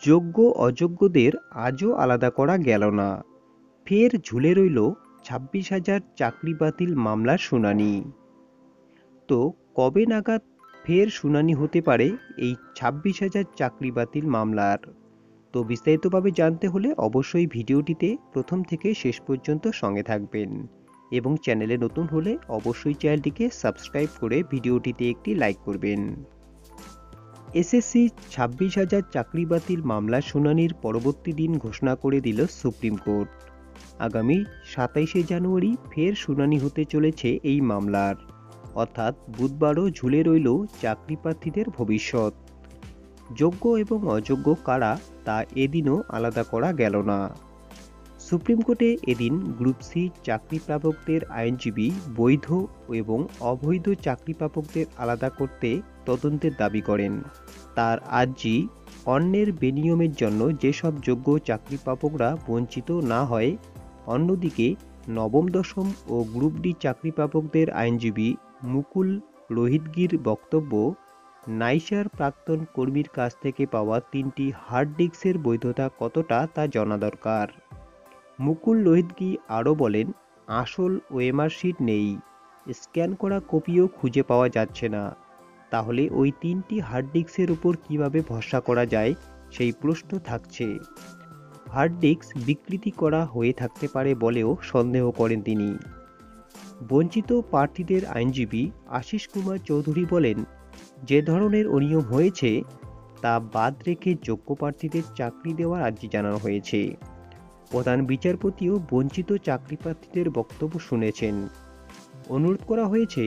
যোগ্য অযোগ্যদের আজও আলাদা করা গেল না। ফের ঝুলে রইল 26,000 চাকরি বাতিল মামলার শুনানি। তো কবে নাগাদ ফের শুনানি হতে পারে এই 26,000 চাকরি বাতিল মামলার? তো বিস্তারিতভাবে জানতে হলে অবশ্যই ভিডিওটিতে প্রথম থেকে শেষ পর্যন্ত সঙ্গে থাকবেন এবং চ্যানেলে নতুন হলে অবশ্যই চ্যানেলটিকে সাবস্ক্রাইব করে ভিডিওটিতে একটি লাইক করবেন। এসএসসি 26,000 চাকরি বাতিল মামলার শুনানির পরবর্তী দিন ঘোষণা করে দিল সুপ্রিম কোর্ট। আগামী 27শে জানুয়ারি ফের শুনানি হতে চলেছে এই মামলার, অর্থাৎ বুধবারও ঝুলে রইল চাকরি প্রার্থীদের ভবিষ্যৎ। যোগ্য এবং অযোগ্য কারা তা এদিনও আলাদা করা গেল না। সুপ্রিম কোর্টে এদিন গ্রুপ সি চাকরি প্রাপকদের আইনজীবী বৈধ এবং অবৈধ চাকরি প্রাপকদের আলাদা করতে তদন্তের দাবি করেন। তার আর্জি, অন্যের বেনিয়মের জন্য যেসব যোগ্য চাকরি প্রাপকরা বঞ্চিত না হয়। অন্যদিকে নবম দশম ও গ্রুপ ডি চাকরি প্রাপকদের আইনজীবী মুকুল রোহিতগির বক্তব্য, নাইসার প্রাক্তন কর্মীর কাছ থেকে পাওয়া 3টি হার্ড ডিস্কের বৈধতা কতটা তা জানা দরকার। মুকুল রোহিতগি আরও বলেন, আসল ওএমআর শিট নেই, স্ক্যান করা কপিও খুঁজে পাওয়া যাচ্ছে না। তাহলে ওই 3টি হার্ড ডিস্কের উপর কীভাবে ভরসা করা যায় সেই প্রশ্ন থাকছে। হার্ড ডিস্ক বিকৃতি করা হয়ে থাকতে পারে বলেও সন্দেহ করেন তিনি। বঞ্চিত প্রার্থীদের আইনজীবী আশিস কুমার চৌধুরী বলেন, যে ধরনের অনিয়ম হয়েছে তা বাদ রেখে যোগ্য প্রার্থীদের চাকরি দেওয়ার আর্জি জানানো হয়েছে। প্রধান বিচারপতিও বঞ্চিত চাকরি প্রার্থীদের বক্তব্য শুনেছেন। অনুরোধ করা হয়েছে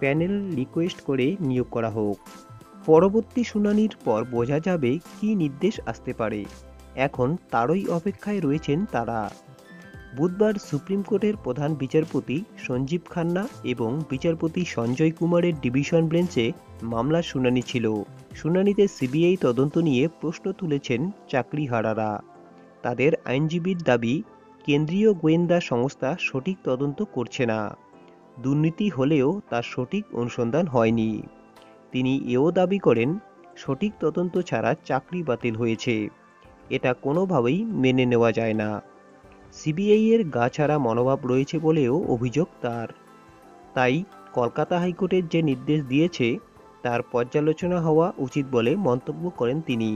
প্যানেল রিকোয়েস্ট করে নিয়োগ করা হোক। পরবর্তী শুনানির পর বোঝা যাবে কী নির্দেশ আসতে পারে। এখন তারই অপেক্ষায় রয়েছেন তারা। বুধবার সুপ্রিম কোর্টের প্রধান বিচারপতি সঞ্জীব খান্না এবং বিচারপতি সঞ্জয় কুমারের ডিভিশন বেঞ্চে মামলার শুনানি ছিল। শুনানিতে সিবিআই তদন্ত নিয়ে প্রশ্ন তুলেছেন চাকরিহারারা। তাদের আইনজীবীর দাবি, কেন্দ্রীয় গোয়েন্দা সংস্থা সঠিক তদন্ত করছে না। দুর্নীতি হলেও তার সঠিক অনুসন্ধান হয়নি। তিনি এও দাবি করেন, সঠিক তদন্ত ছাড়া চাকরি বাতিল হয়েছে, এটা কোনোভাবেই মেনে নেওয়া যায় না। সিবিআইয়ের গা ছাড়া মনোভাব রয়েছে বলেও অভিযোগ তার। তাই কলকাতা হাইকোর্টের যে নির্দেশ দিয়েছে তার পর্যালোচনা হওয়া উচিত বলে মন্তব্য করেন তিনি।